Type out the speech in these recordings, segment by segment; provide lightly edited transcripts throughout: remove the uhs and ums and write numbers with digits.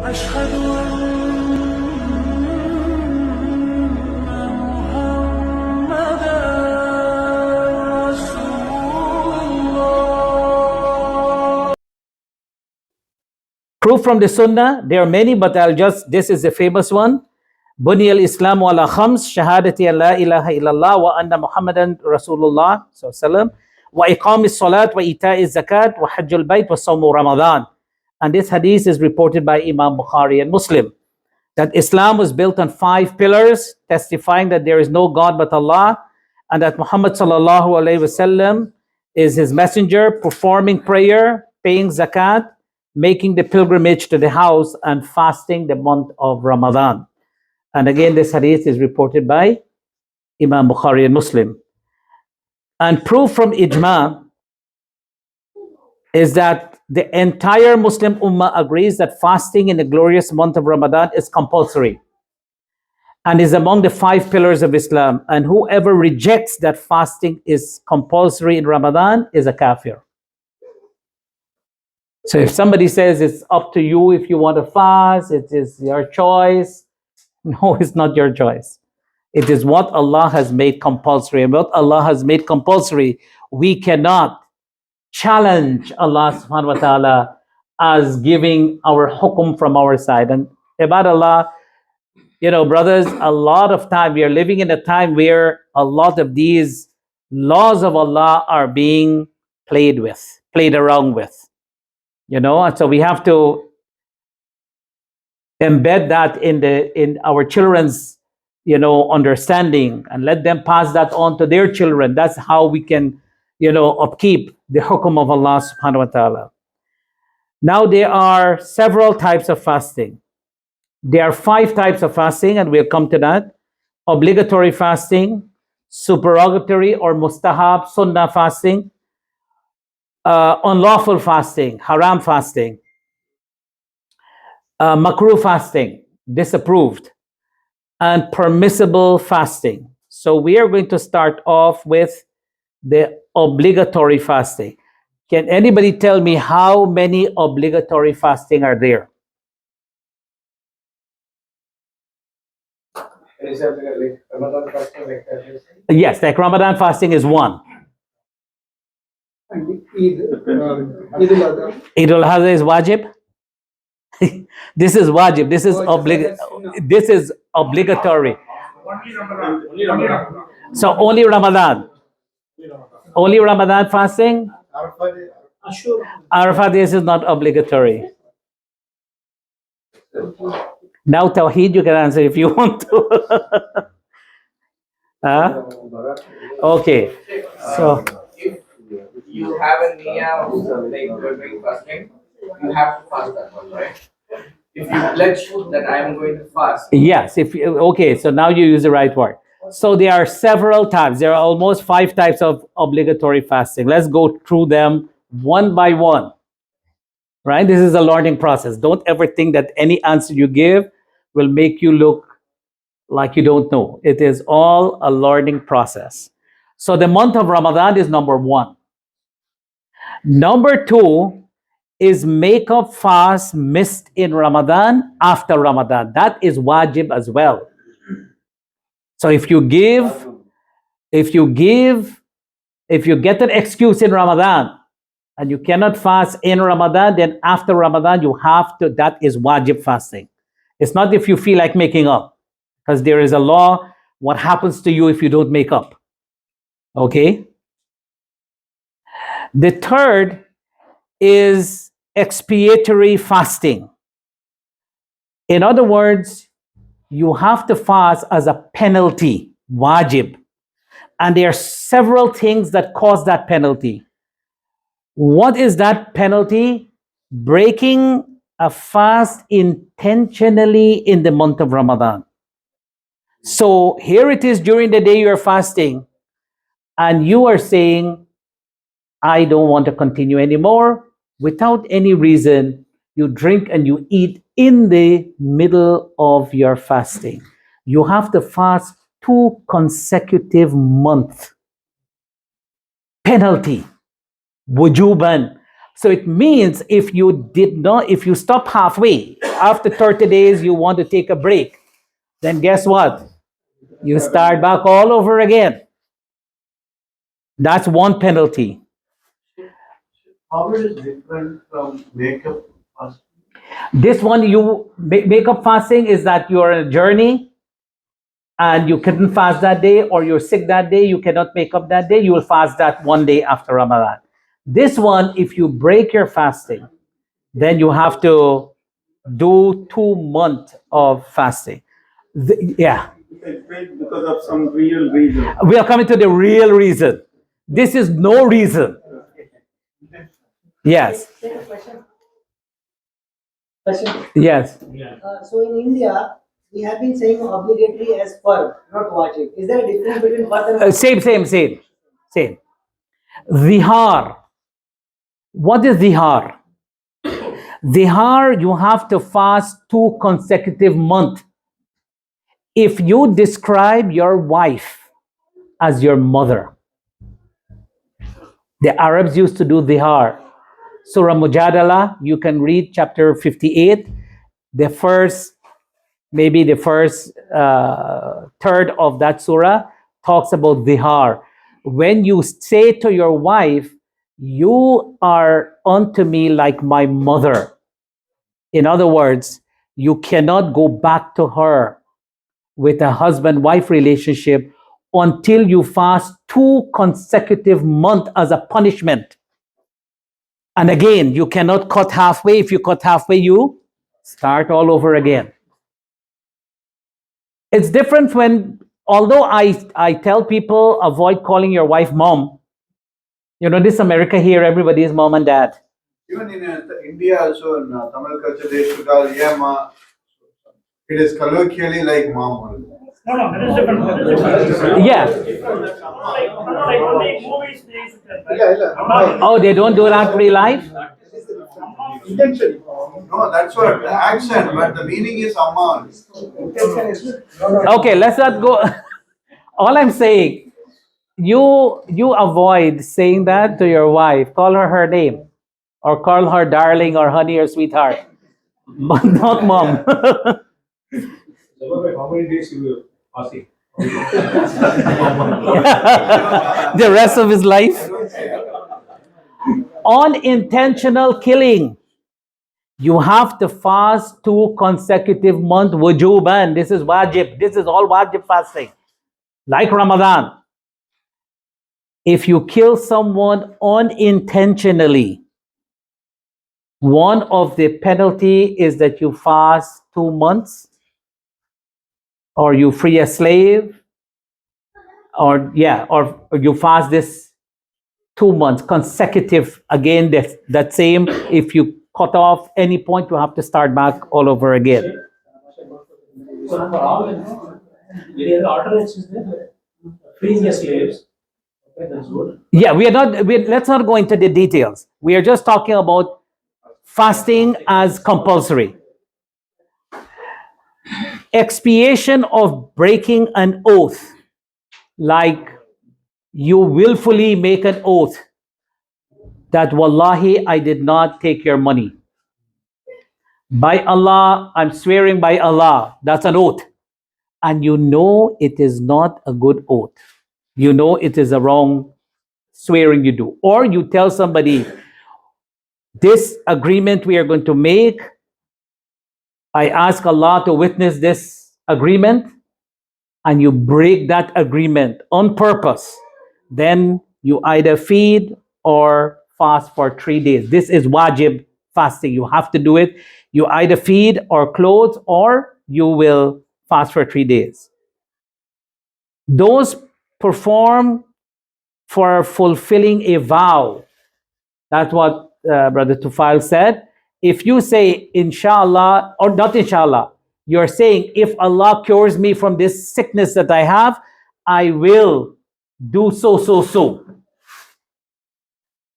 أشهد أن محمدا رسول الله. Proof from the Sunnah, there are many, but this is a famous one. بني الإسلام على خمس شهادة أن لا إله إلا الله وأن محمدا رسول الله صلى الله عليه وسلم وإقام الصلاة وإيتاء الزكاة وحج البيت وصوم رمضان. And this hadith is reported by Imam Bukhari and Muslim. That Islam was built on 5 pillars, testifying that there is no God but Allah, and that Muhammad sallallahu alaihi wasallam is his messenger, performing prayer, paying zakat, making the pilgrimage to the house, and fasting the month of Ramadan. And again, this hadith is reported by Imam Bukhari and Muslim. And proof from Ijma is that the entire Muslim Ummah agrees that fasting in the glorious month of Ramadan is compulsory and is among the 5 pillars of Islam. And whoever rejects that fasting is compulsory in Ramadan is a kafir. So if somebody says it's up to you if you want to fast, it is your choice. No, it's not your choice. It is what Allah has made compulsory. And what Allah has made compulsory, we cannot challenge Allah subhanahu wa ta'ala as giving our hukum from our side. And about Allah, brothers, a lot of time, we are living in a time where a lot of these laws of Allah are being played around with. And so we have to embed that in our children's understanding and let them pass that on to their children. That's how we can upkeep the hukum of Allah subhanahu wa ta'ala. Now there are several types of fasting. There are 5 types of fasting, and we'll come to that. Obligatory fasting, supererogatory or mustahab, sunnah fasting, unlawful fasting, haram fasting, makruh fasting, disapproved, and permissible fasting. So we are going to start off with the obligatory fasting. Can anybody tell me how many obligatory fasting are there? Ramadan fasting like that? Yes, like Ramadan fasting is one. And Eid al-Adha. Eid al-Adha is wajib. This is wajib. This is obligatory. So only Ramadan. Only Ramadan fasting. Arafat this is not obligatory. Now Tawheed you can answer if you want to. Okay. So if you have a niyyah of like you're doing fasting, you have to fast that one, right? If you pledge that I am going to fast. Yes, okay, so now you use the right word. So there are several types. There are almost 5 types of obligatory fasting. Let's go through them one by one. Right? This is a learning process. Don't ever think that any answer you give will make you look like you don't know. It is all a learning process. So the month of Ramadan is number 1. Number 2 is make up fast missed in Ramadan after Ramadan. That is wajib as well. So if you get an excuse in Ramadan and you cannot fast in Ramadan, then after Ramadan you have to, that is wajib fasting. It's not if you feel like making up, because there is a law, what happens to you if you don't make up. Okay? The third is expiatory fasting. In other words, you have to fast as a penalty, wajib. And there are several things that cause that penalty. What is that penalty? Breaking a fast intentionally in the month of Ramadan. So here it is during the day you're fasting, and you are saying, I don't want to continue anymore. Without any reason, you drink and you eat in the middle of your fasting. You have to fast 2 consecutive months. Penalty. Wujuban. So it means if you stop halfway, after 30 days, you want to take a break, then guess what? You start back all over again. That's one penalty. How it is different from makeup fasting? This one, you make up fasting is that you're on a journey and you couldn't fast that day, or you're sick that day, you cannot make up that day, you will fast that one day after Ramadan. This one, if you break your fasting, then you have to do 2 months of fasting. Yeah. It's made because of some real reason. We are coming to the real reason. This is no reason. Yes. Question. Yes. So in India, we have been saying obligatory as fard, not wajib. Is there a difference between fard and Same. Zihar. What is zihar? Zihar, you have to fast 2 consecutive months. If you describe your wife as your mother, the Arabs used to do zihar. Surah Mujadala, you can read chapter 58, maybe the first third of that surah talks about zihar. When you say to your wife, you are unto me like my mother. In other words, you cannot go back to her with a husband-wife relationship until you fast 2 consecutive months as a punishment. And again, you cannot cut halfway. If you cut halfway, you start all over again. It's different although I tell people avoid calling your wife mom. This America here, everybody is mom and dad. Even in India also, in Tamil culture, they used to call Yama. It is colloquially like mom. No, that is different. Yeah. Like only movies they used to tell, right? Yeah. Oh, they don't do that in real life? Intention. No, that's what the accent, but the meaning is Amma. Intention is. Okay, let's not go. All I'm saying, you avoid saying that to your wife. Call her name, or call her darling, or honey, or sweetheart, but not mom. How many days you were fasting? The rest of his life. Unintentional killing. You have to fast 2 consecutive months wujuban. This is wajib. This is all wajib fasting. Like Ramadan. If you kill someone unintentionally, one of the penalty is that you fast 2 months, or you free a slave, or you fast this 2 months consecutive. Again, that same. If you cut off any point, you have to start back all over again. So for all, any other alternatives is there? Freeing the slaves. Okay, that's good. Yeah, let's not go into the details. We are just talking about fasting as compulsory. Expiation of breaking an oath, like you willfully make an oath that wallahi, I did not take your money. By Allah, I'm swearing by Allah. That's an oath. And you know it is not a good oath. You know it is a wrong swearing you do. Or you tell somebody, this agreement we are going to make, I ask Allah to witness this agreement, and you break that agreement on purpose, then you either feed or fast for 3 days. This is wajib fasting. You have to do it. You either feed or clothe, or you will fast for 3 days. Those perform for fulfilling a vow. That's what Brother Tufail said. If you say inshallah, or not inshallah, you're saying if Allah cures me from this sickness that I have, I will do so.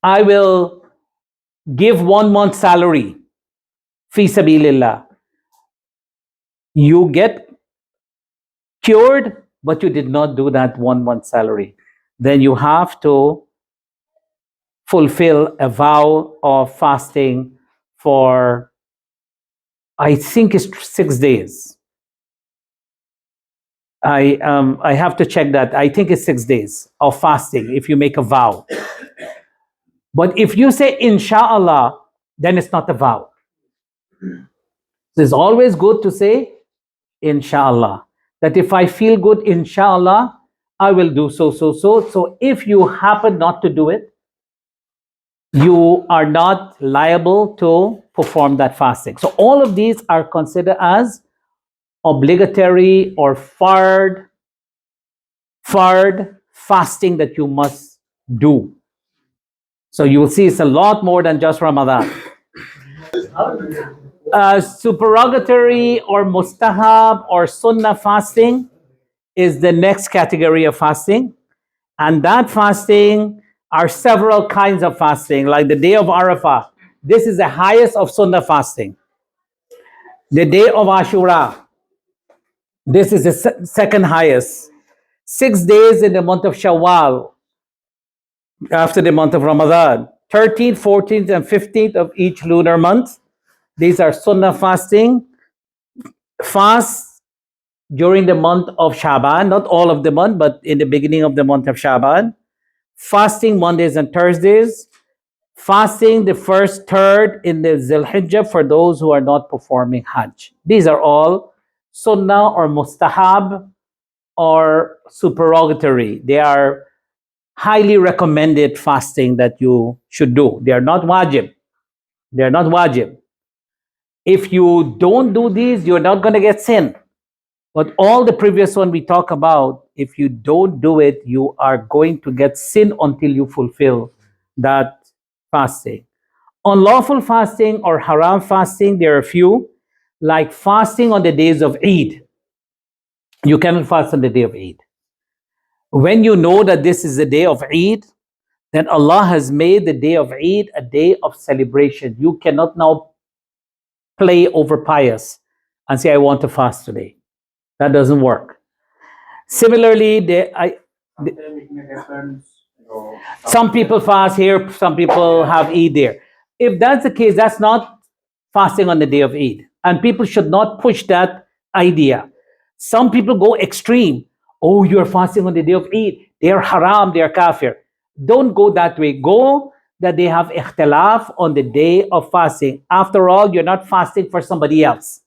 I will give 1 month's salary. Fi sabilillah. You get cured, but you did not do that 1 month salary. Then you have to fulfill a vow of fasting for, I think it's 6 days. I have to check that. I think it's 6 days of fasting if you make a vow. But if you say inshallah, then it's not a vow. It's always good to say inshallah. That if I feel good, inshallah, I will do so. So if you happen not to do it, you are not liable to perform that fasting. So all of these are considered as obligatory or fard fasting that you must do. So you will see it's a lot more than just Ramadan. Supererogatory or mustahab or sunnah fasting is the next category of fasting. And that fasting are several kinds of fasting, like the day of Arafah. This is the highest of sunnah fasting. The day of Ashura, this is the second highest. 6 days in the month of Shawwal, after the month of Ramadan. 13th, 14th, and 15th of each lunar month. These are sunnah fasting. Fast during the month of Shaban, not all of the month, but in the beginning of the month of Shaban. Fasting Mondays and Thursdays. Fasting the first third in the Zilhijjah for those who are not performing Hajj. These are all sunnah or mustahab or supererogatory. They are highly recommended fasting that you should do. They are not wajib. They are not wajib. If you don't do these, you're not going to get sin. But all the previous one we talk about, if you don't do it, you are going to get sin until you fulfill that fasting. Unlawful fasting or haram fasting, there are a few, like fasting on the days of Eid. You cannot fast on the day of Eid. When you know that this is the day of Eid, then Allah has made the day of Eid a day of celebration. You cannot now play over pious and say, I want to fast today. That doesn't work. Similarly, some people fast here, some people have Eid there. If that's the case, that's not fasting on the day of Eid. And people should not push that idea. Some people go extreme. Oh, you're fasting on the day of Eid. They are haram, they are kafir. Don't go that way. Go that they have ikhtilaf on the day of fasting. After all, you're not fasting for somebody else.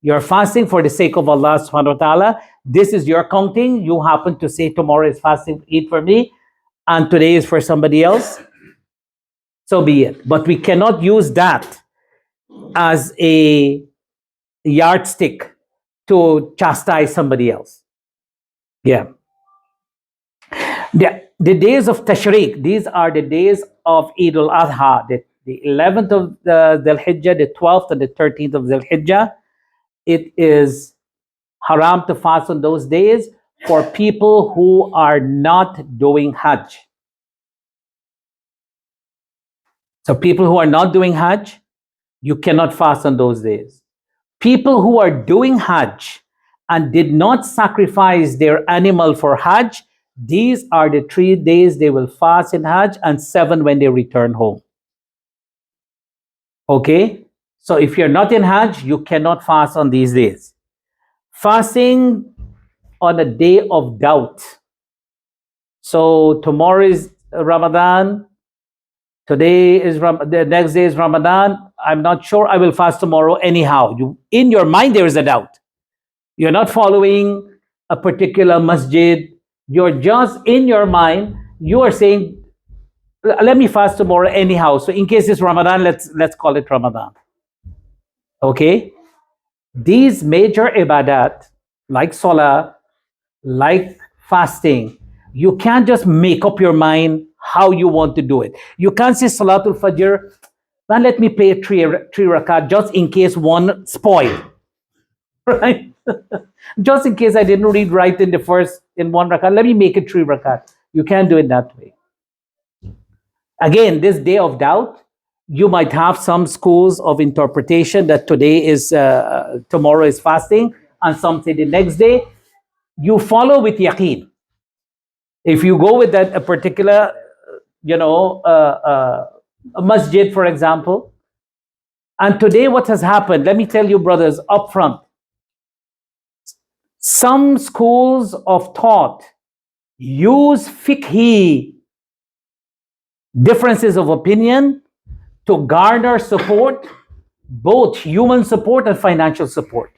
You're fasting for the sake of Allah subhanahu wa ta'ala. This is your counting. You happen to say tomorrow is fasting Eid for me and today is for somebody else. So be it. But we cannot use that as a yardstick to chastise somebody else. Yeah. The days of Tashriq, these are the days of Eid al-Adha, the 11th of Dhul Hijjah, the 12th and the 13th of Dhul Hijjah. It is haram to fast on those days for people who are not doing Hajj. So people who are not doing Hajj, you cannot fast on those days. People who are doing Hajj and did not sacrifice their animal for Hajj, these are the 3 days they will fast in Hajj and 7 when they return home. Okay? So if you're not in Hajj, you cannot fast on these days. Fasting on a day of doubt. So tomorrow is Ramadan. Today is the next day is Ramadan. I'm not sure. I will fast tomorrow anyhow. In your mind, there is a doubt. You're not following a particular masjid. You're just in your mind. You are saying, "Let me fast tomorrow anyhow." So in case it's Ramadan, let's call it Ramadan. Okay. These major ibadat, like salah, like fasting, you can't just make up your mind how you want to do it. You can't say Salatul Fajr, man, let me pray three rakat just in case one spoiled. Right? Just in case I didn't read right in one rakat, let me make it 3 rakat. You can't do it that way. Again, this day of doubt, you might have some schools of interpretation that tomorrow is fasting, and some say the next day. You follow with yaqeen. If you go with a particular a masjid, for example. And today what has happened, let me tell you, brothers, up front. Some schools of thought use fiqhi differences of opinion to garner support, both human support and financial support,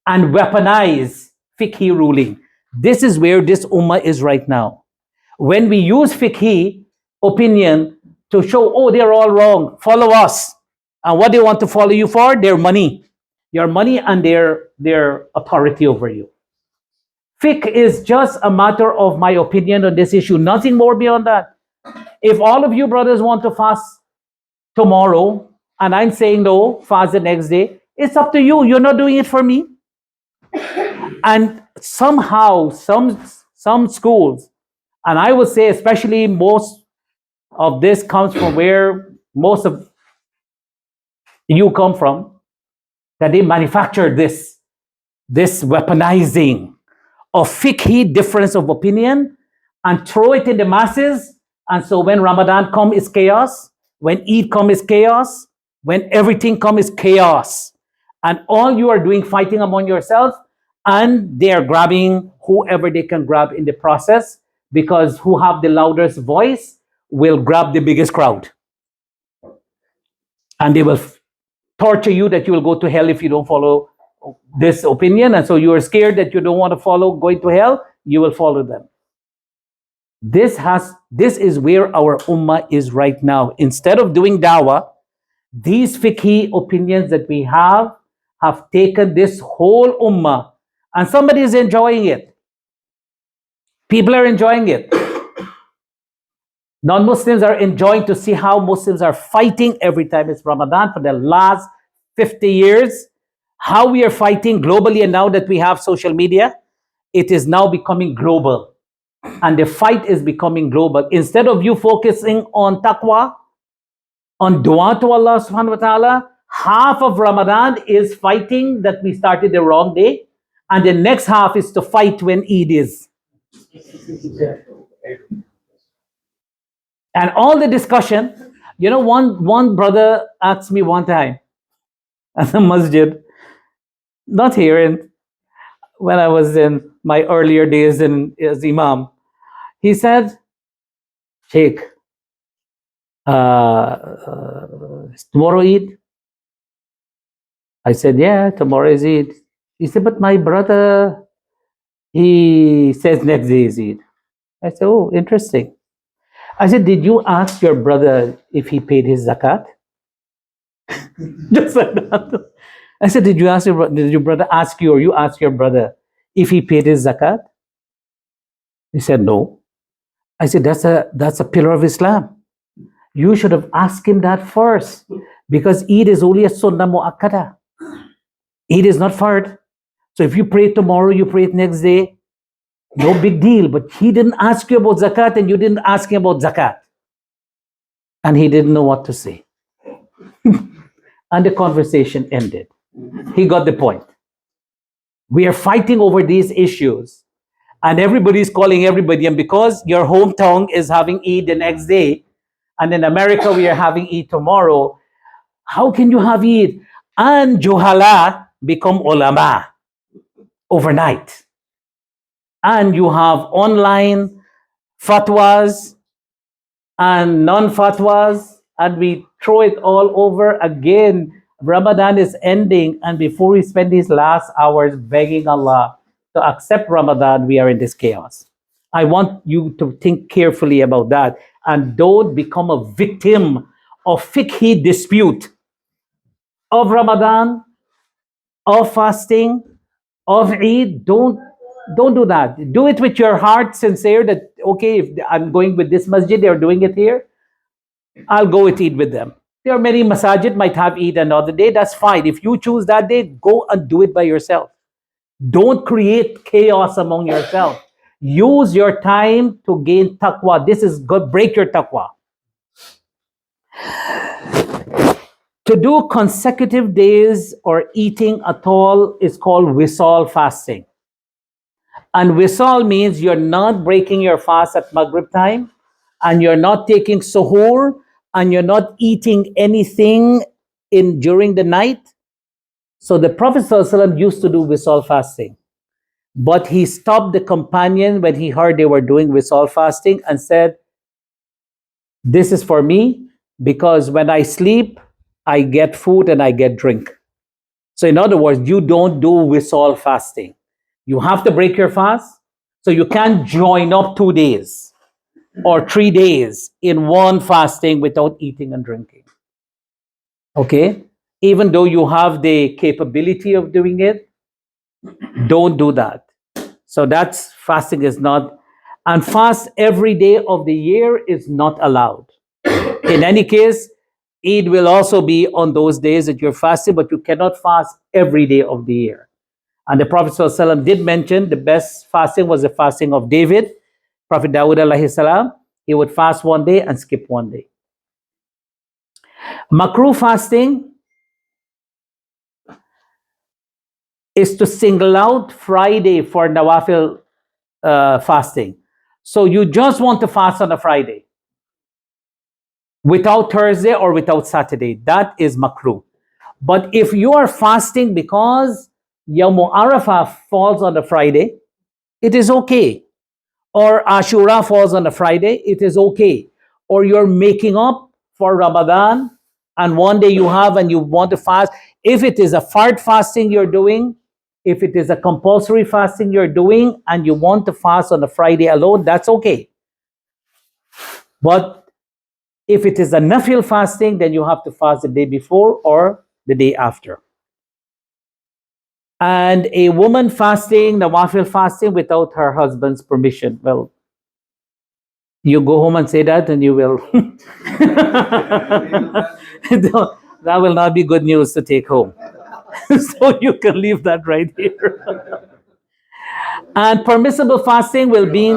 and weaponize fiqhi ruling. This is where this ummah is right now. When we use fiqhi opinion to show, oh, they're all wrong, follow us. And what they want to follow you for? Their money. Your money and their authority over you. Fiqh is just a matter of my opinion on this issue, nothing more beyond that. If all of you brothers want to fast tomorrow, and I'm saying no, fast the next day, it's up to you. You're not doing it for me. And somehow, some schools, and I would say especially most of this comes from where most of you come from, that they manufactured this weaponizing of fiqhi difference of opinion and throw it in the masses. And so when Ramadan comes, it's chaos. When Eid comes, it's chaos. When everything comes, it's chaos. And all you are doing, fighting among yourselves, and they are grabbing whoever they can grab in the process, because who have the loudest voice will grab the biggest crowd. And they will torture you that you will go to hell if you don't follow this opinion. And so you are scared that you don't want to follow going to hell, you will follow them. This is where our ummah is right now. Instead of doing dawah, these fiqhi opinions that we have taken this whole ummah, and somebody is enjoying it. People are enjoying it. Non-Muslims are enjoying to see how Muslims are fighting every time it's Ramadan for the last 50 years. How we are fighting globally, and now that we have social media, it is now becoming global. And the fight is becoming global. Instead of you focusing on taqwa, on dua to Allah subhanahu wa ta'ala, half of Ramadan is fighting that we started the wrong day, and the next half is to fight when Eid is. And all the discussion, one brother asked me one time at the masjid, not here, when I was in my earlier days as Imam, he said, Shaykh, tomorrow Eid? I said, yeah, tomorrow is Eid. He said, but my brother, he says next day is Eid. I said, oh, interesting. I said, did you ask your brother if he paid his zakat? Just like that. I said, did your brother ask you, or you ask your brother if he paid his zakat? He said, no. I said, that's a pillar of Islam. You should have asked him that first, because Eid is only a sunnah mu'akkada. Eid is not fard. So if you pray tomorrow, you pray it next day, no big deal. But he didn't ask you about zakat, and you didn't ask him about zakat. And he didn't know what to say. And the conversation ended. He got the point. We are fighting over these issues, and everybody is calling everybody. And because your hometown is having Eid the next day, and in America we are having Eid tomorrow, how can you have Eid and Juhala become ulama overnight? And you have online fatwas and non-fatwas, and we throw it all over again. Ramadan is ending, and before we spend these last hours begging Allah to accept Ramadan, we are in this chaos. I want you to think carefully about that, and don't become a victim of fiqhi dispute of Ramadan, of fasting, of Eid. Don't do that. Do it with your heart sincere, that okay, if I'm going with this masjid, they're doing it here, I'll go with Eid with them. There are many masajid might have Eid another day, that's fine. If you choose that day, go and do it by yourself. Don't create chaos among yourself. Use your time to gain taqwa. This is good. Break your taqwa. To do consecutive days or eating at all is called wisal fasting. And wisal means you're not breaking your fast at Maghrib time, and you're not taking suhoor, and you're not eating anything during the night. So the Prophet ﷺ used to do Wisal fasting. But he stopped the companion when he heard they were doing Wisal fasting and said, this is for me, because when I sleep, I get food and I get drink. So in other words, you don't do Wisal fasting. You have to break your fast. So you can't join up 2 days or 3 days in one fasting without eating and drinking. Okay? Even though you have the capability of doing it, don't do that. So that's fasting is not, and fast every day of the year is not allowed. In any case, Eid will also be on those days that you're fasting, but you cannot fast every day of the year. And the Prophet ﷺ did mention the best fasting was the fasting of David. Prophet Dawud alayhi salam, he would fast 1 day and skip 1 day. Makruh fasting is to single out Friday for Nawafil fasting. So you just want to fast on a Friday without Thursday or without Saturday. That is makruh. But if you are fasting because Yawm Arafah falls on a Friday, it is okay. Or Ashura falls on a Friday, it is okay. Or you're making up for Ramadan and 1 day you have and you want to fast. If it is a fard fasting you're doing, if it is a compulsory fasting you're doing and you want to fast on a Friday alone, that's okay. But if it is a nafil fasting, then you have to fast the day before or the day after. And a woman fasting, nawafil fasting without her husband's permission. Well, you go home and say that and you will. That will not be good news to take home. So you can leave that right here. And permissible fasting will be,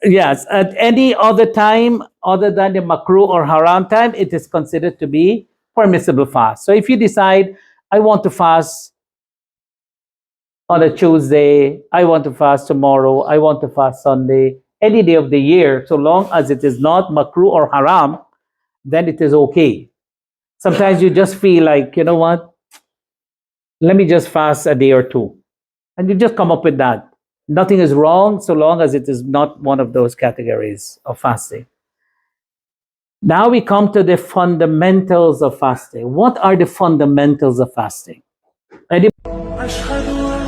yes, at any other time other than the makruh or haram time, it is considered to be permissible fast. So if you decide, I want to fast on a Tuesday, I want to fast tomorrow, I want to fast Sunday, any day of the year, so long as it is not makruh or haram, then it is okay. Sometimes you just feel like, you know what, let me just fast a day or two. And you just come up with that. Nothing is wrong so long as it is not one of those categories of fasting. Now we come to the fundamentals of fasting. What are the fundamentals of fasting? أشهد أن